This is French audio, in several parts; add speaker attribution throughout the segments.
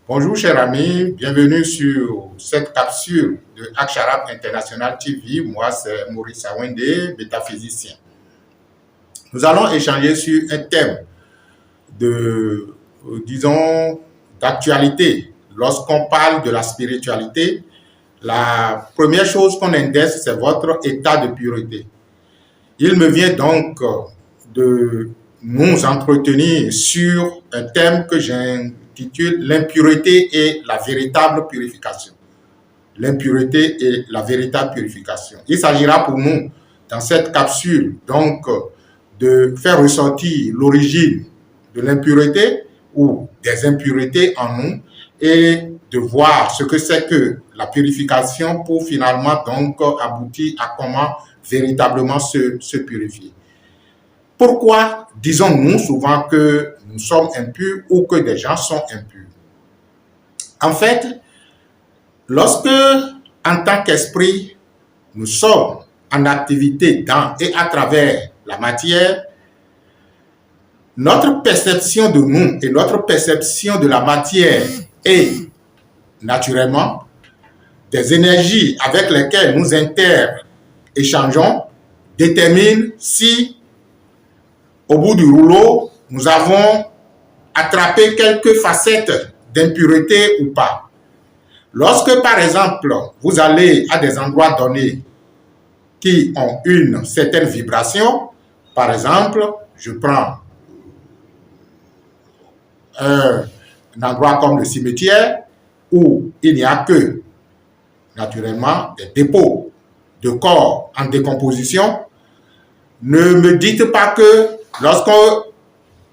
Speaker 1: Bonjour chers amis, bienvenue sur cette capsule de Aksharab International TV. Moi c'est Maurice Awende, métaphysicien. Nous allons échanger sur un thème d'actualité. Lorsqu'on parle de la spiritualité, la première chose qu'on indexe, c'est votre état de pureté. Il me vient donc de nous entretenir sur un thème que j'intitule l'impureté et la véritable purification. L'impureté et la véritable purification. Il s'agira pour nous, dans cette capsule, donc, de faire ressortir l'origine de l'impureté ou des impuretés en nous et de voir ce que c'est que la purification pour finalement donc aboutir à comment véritablement se purifier. Pourquoi disons-nous souvent que nous sommes impurs ou que des gens sont impurs? En fait, lorsque, en tant qu'esprit, nous sommes en activité dans et à travers la matière, notre perception de nous et notre perception de la matière est naturellement des énergies avec lesquelles nous échangeons déterminent si au bout du rouleau, nous avons attrapé quelques facettes d'impureté ou pas. Lorsque, par exemple, vous allez à des endroits donnés qui ont une certaine vibration, par exemple, je prends un endroit comme le cimetière où il n'y a que, naturellement, des dépôts de corps en décomposition, ne me dites pas que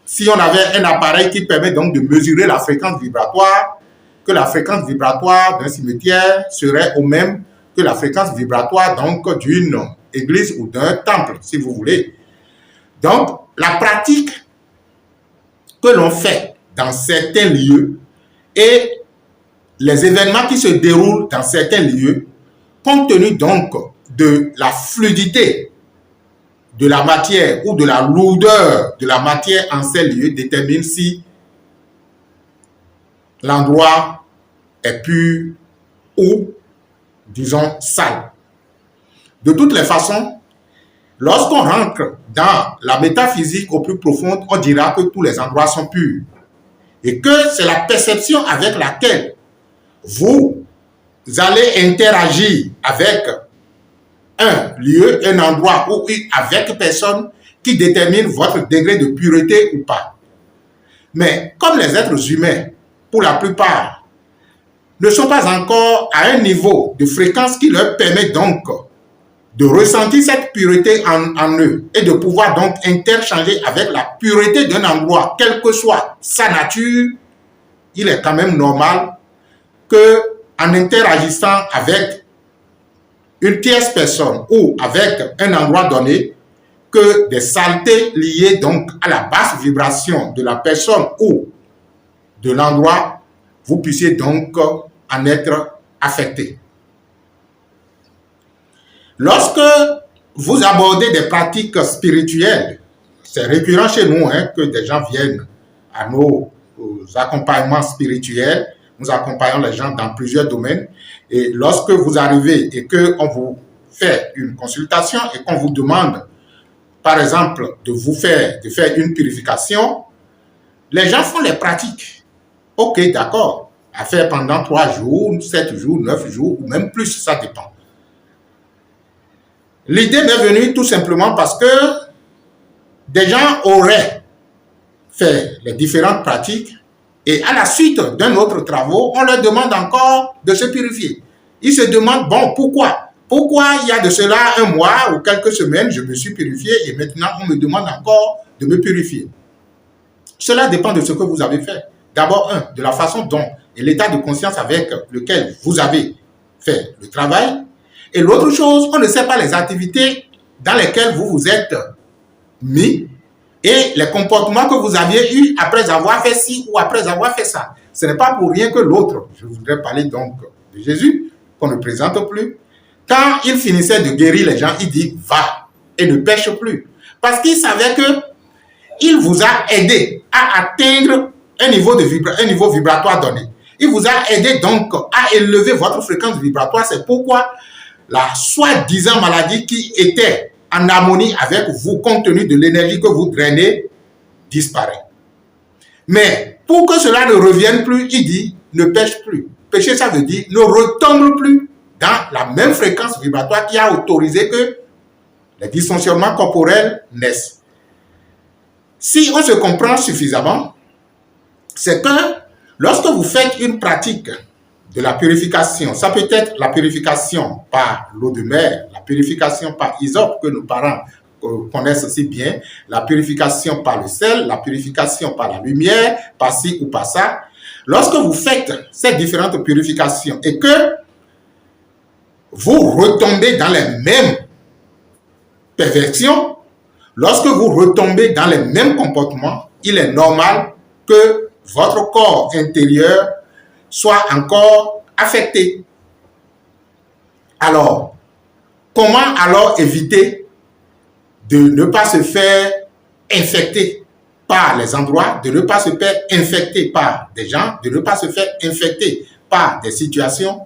Speaker 1: si on avait un appareil qui permet donc de mesurer la fréquence vibratoire, que la fréquence vibratoire d'un cimetière serait au même que la fréquence vibratoire donc d'une église ou d'un temple, si vous voulez. Donc, la pratique que l'on fait dans certains lieux et les événements qui se déroulent dans certains lieux, compte tenu donc de la fluidité de la matière ou de la lourdeur de la matière en ces lieux, détermine si l'endroit est pur ou, disons, sale. De toutes les façons, lorsqu'on rentre dans la métaphysique au plus profond, on dira que tous les endroits sont purs. Et que c'est la perception avec laquelle vous allez interagir avec un lieu, un endroit ou avec personne qui détermine votre degré de pureté ou pas. Mais comme les êtres humains, pour la plupart, ne sont pas encore à un niveau de fréquence qui leur permet donc de ressentir cette pureté en eux et de pouvoir donc interchanger avec la pureté d'un endroit, quelle que soit sa nature, il est quand même normal que en interagissant avec une tierce personne ou avec un endroit donné, que des saletés liées donc à la basse vibration de la personne ou de l'endroit, vous puissiez donc en être affecté. Lorsque vous abordez des pratiques spirituelles, c'est récurrent chez nous que des gens viennent à nos accompagnements spirituels. Nous accompagnons les gens dans plusieurs domaines. Et lorsque vous arrivez et qu'on vous fait une consultation et qu'on vous demande, par exemple, de faire une purification, les gens font les pratiques. Ok, d'accord. À faire pendant 3 jours, 7 jours, 9 jours, ou même plus, ça dépend. L'idée m'est venue tout simplement parce que des gens auraient fait les différentes pratiques et à la suite d'un autre travaux, on leur demande encore de se purifier. Ils se demandent, bon, pourquoi? Pourquoi il y a de cela un mois ou quelques semaines, je me suis purifié et maintenant on me demande encore de me purifier. Cela dépend de ce que vous avez fait. D'abord, de la façon dont et l'état de conscience avec lequel vous avez fait le travail. Et l'autre chose, on ne sait pas les activités dans lesquelles vous vous êtes mis et les comportements que vous aviez eus après avoir fait ci ou après avoir fait ça. Ce n'est pas pour rien que l'autre, je voudrais parler donc de Jésus, qu'on ne présente plus. Quand il finissait de guérir les gens, il dit « va et ne pêche plus ». Parce qu'il savait qu'il vous a aidé à atteindre un niveau vibratoire donné. Il vous a aidé donc à élever votre fréquence vibratoire. C'est pourquoi la soi-disant maladie qui était en harmonie avec vous, compte tenu de l'énergie que vous drainez, disparaît. Mais pour que cela ne revienne plus, il dit, ne pêche plus. Pécher, ça veut dire ne retombe plus dans la même fréquence vibratoire qui a autorisé que les dysfonctionnements corporels naissent. Si on se comprend suffisamment, c'est que lorsque vous faites une pratique de la purification, ça peut être la purification par l'eau de mer, la purification par hysope que nos parents connaissent aussi bien, la purification par le sel, la purification par la lumière, par ci ou par ça. Lorsque vous faites ces différentes purifications et que vous retombez dans les mêmes perversions, lorsque vous retombez dans les mêmes comportements, il est normal que votre corps intérieur soit encore affecté. Alors, comment alors éviter de ne pas se faire infecter par les endroits, de ne pas se faire infecter par des gens, de ne pas se faire infecter par des situations?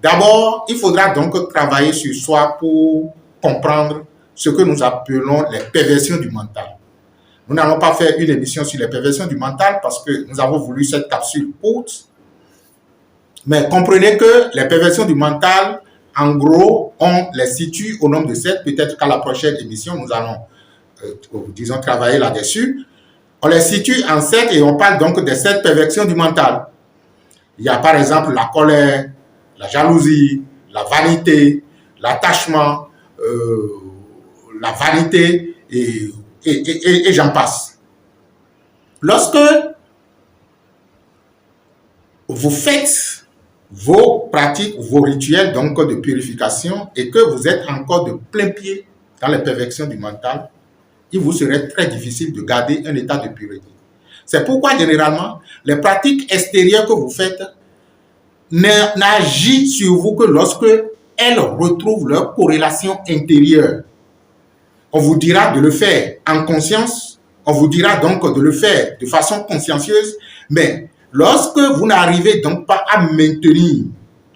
Speaker 1: D'abord, il faudra donc travailler sur soi pour comprendre ce que nous appelons les perversions du mental. Nous n'allons pas faire une émission sur les perversions du mental parce que nous avons voulu cette capsule courte. Mais comprenez que les perversions du mental, en gros, on les situe au nombre de 7. Peut-être qu'à la prochaine émission, nous allons, disons, travailler là-dessus. On les situe en 7 et on parle donc des 7 perversions du mental. Il y a par exemple la colère, la jalousie, la vanité, l'attachement, la vanité et j'en passe. Lorsque vous faites vos pratiques, vos rituels donc de purification et que vous êtes encore de plein pied dans les perversions du mental, il vous serait très difficile de garder un état de pureté. C'est pourquoi généralement, les pratiques extérieures que vous faites n'agissent sur vous que lorsque elles retrouvent leur corrélation intérieure. On vous dira de le faire en conscience, on vous dira donc de le faire de façon consciencieuse, mais lorsque vous n'arrivez donc pas à maintenir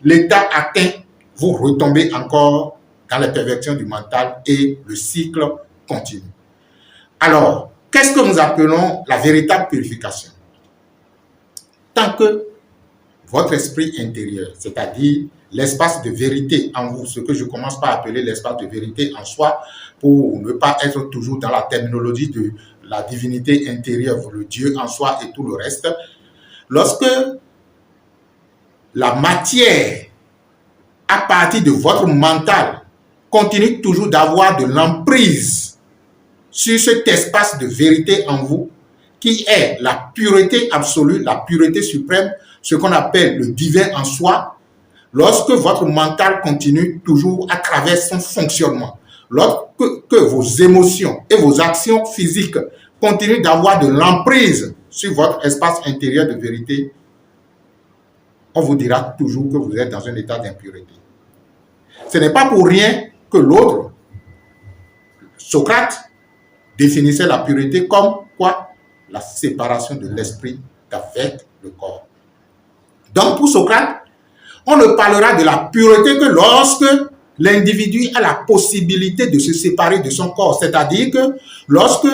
Speaker 1: l'état atteint, vous retombez encore dans les perversions du mental et le cycle continue. Alors, qu'est-ce que nous appelons la véritable purification? Tant que votre esprit intérieur, c'est-à-dire l'espace de vérité en vous, ce que je commence par appeler l'espace de vérité en soi, pour ne pas être toujours dans la terminologie de la divinité intérieure, le Dieu en soi et tout le reste. Lorsque la matière, à partir de votre mental, continue toujours d'avoir de l'emprise sur cet espace de vérité en vous, qui est la pureté absolue, la pureté suprême, ce qu'on appelle le divin en soi, lorsque votre mental continue toujours à travers son fonctionnement, lorsque vos émotions et vos actions physiques continuent d'avoir de l'emprise sur votre espace intérieur de vérité, on vous dira toujours que vous êtes dans un état d'impureté. Ce n'est pas pour rien que l'autre, Socrate, définissait la pureté comme quoi? La séparation de l'esprit avec le corps. Donc pour Socrate, on ne parlera de la pureté que lorsque l'individu a la possibilité de se séparer de son corps, c'est-à-dire que lorsque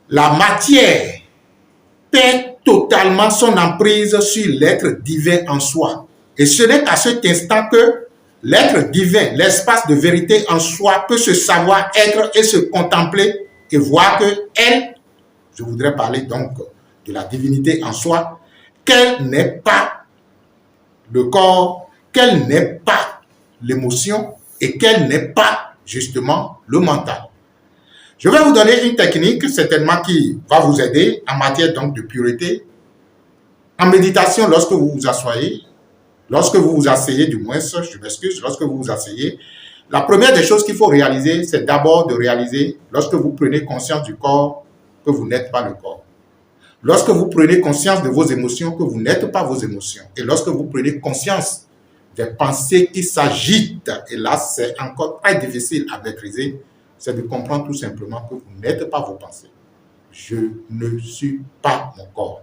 Speaker 1: la matière perd totalement son emprise sur l'être divin en soi. Et ce n'est qu'à cet instant que l'être divin, l'espace de vérité en soi, peut se savoir être et se contempler et voir que elle, je voudrais parler donc de la divinité en soi, qu'elle n'est pas le corps, qu'elle n'est pas l'émotion et qu'elle n'est pas justement le mental. Je vais vous donner une technique certainement qui va vous aider en matière donc de pureté. En méditation, lorsque vous vous asseyez, du moins, je m'excuse, lorsque vous vous asseyez, la première des choses qu'il faut réaliser, c'est d'abord de réaliser, lorsque vous prenez conscience du corps, que vous n'êtes pas le corps. Lorsque vous prenez conscience de vos émotions, que vous n'êtes pas vos émotions. Et lorsque vous prenez conscience des pensées qui s'agitent, et là c'est encore très difficile à maîtriser, c'est de comprendre tout simplement que vous n'êtes pas vos pensées. Je ne suis pas mon corps.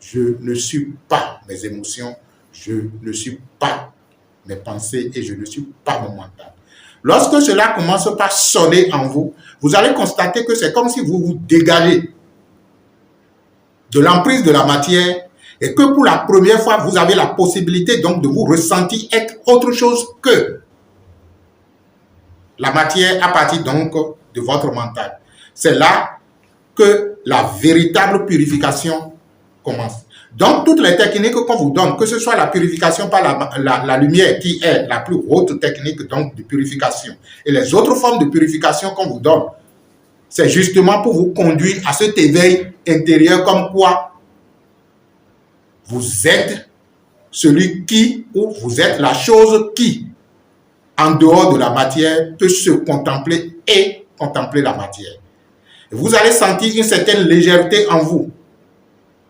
Speaker 1: Je ne suis pas mes émotions, je ne suis pas mes pensées et je ne suis pas mon mental. Lorsque cela commence par sonner en vous, vous allez constater que c'est comme si vous vous dégagez de l'emprise de la matière et que pour la première fois, vous avez la possibilité donc de vous ressentir être autre chose que la matière à partir donc de votre mental. C'est là que la véritable purification commence. Donc, toutes les techniques qu'on vous donne, que ce soit la purification par la lumière, qui est la plus haute technique donc, de purification, et les autres formes de purification qu'on vous donne, c'est justement pour vous conduire à cet éveil intérieur comme quoi vous êtes celui qui, ou vous êtes la chose qui, en dehors de la matière, peut se contempler et contempler la matière. Vous allez sentir une certaine légèreté en vous,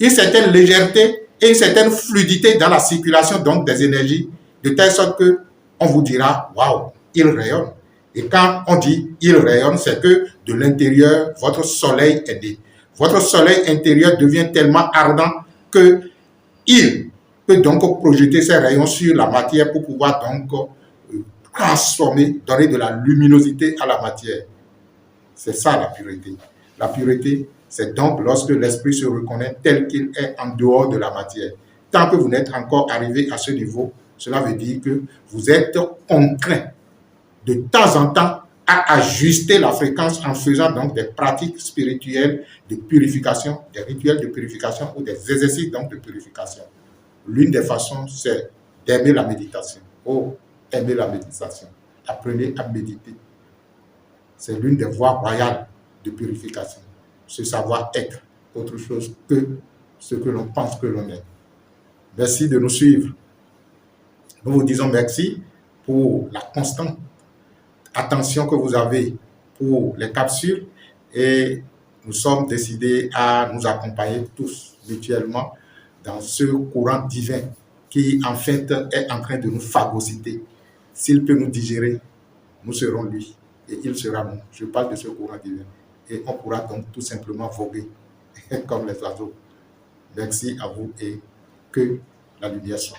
Speaker 1: une certaine légèreté et une certaine fluidité dans la circulation donc des énergies, de telle sorte que on vous dira, waouh, il rayonne. Et quand on dit il rayonne, c'est que de l'intérieur, votre soleil est né. Votre soleil intérieur devient tellement ardent que il peut donc projeter ses rayons sur la matière pour pouvoir donc transformer, donner de la luminosité à la matière. C'est ça la pureté. La pureté, c'est donc lorsque l'esprit se reconnaît tel qu'il est en dehors de la matière. Tant que vous n'êtes encore arrivé à ce niveau, cela veut dire que vous êtes contraint de temps en temps à ajuster la fréquence en faisant donc des pratiques spirituelles de purification, des rituels de purification ou des exercices donc de purification. L'une des façons, c'est d'aimer la méditation. Oh, aimer la méditation. Apprenez à méditer. C'est l'une des voies royales de purification. Ce savoir-être, autre chose que ce que l'on pense que l'on est. Merci de nous suivre. Nous vous disons merci pour la constante attention que vous avez pour les capsules et nous sommes décidés à nous accompagner tous mutuellement dans ce courant divin qui en fait est en train de nous phagocyter. S'il peut nous digérer, nous serons lui et il sera nous. Je parle de ce courant divin. Et on pourra donc tout simplement voguer comme les oiseaux. Merci à vous et que la lumière soit.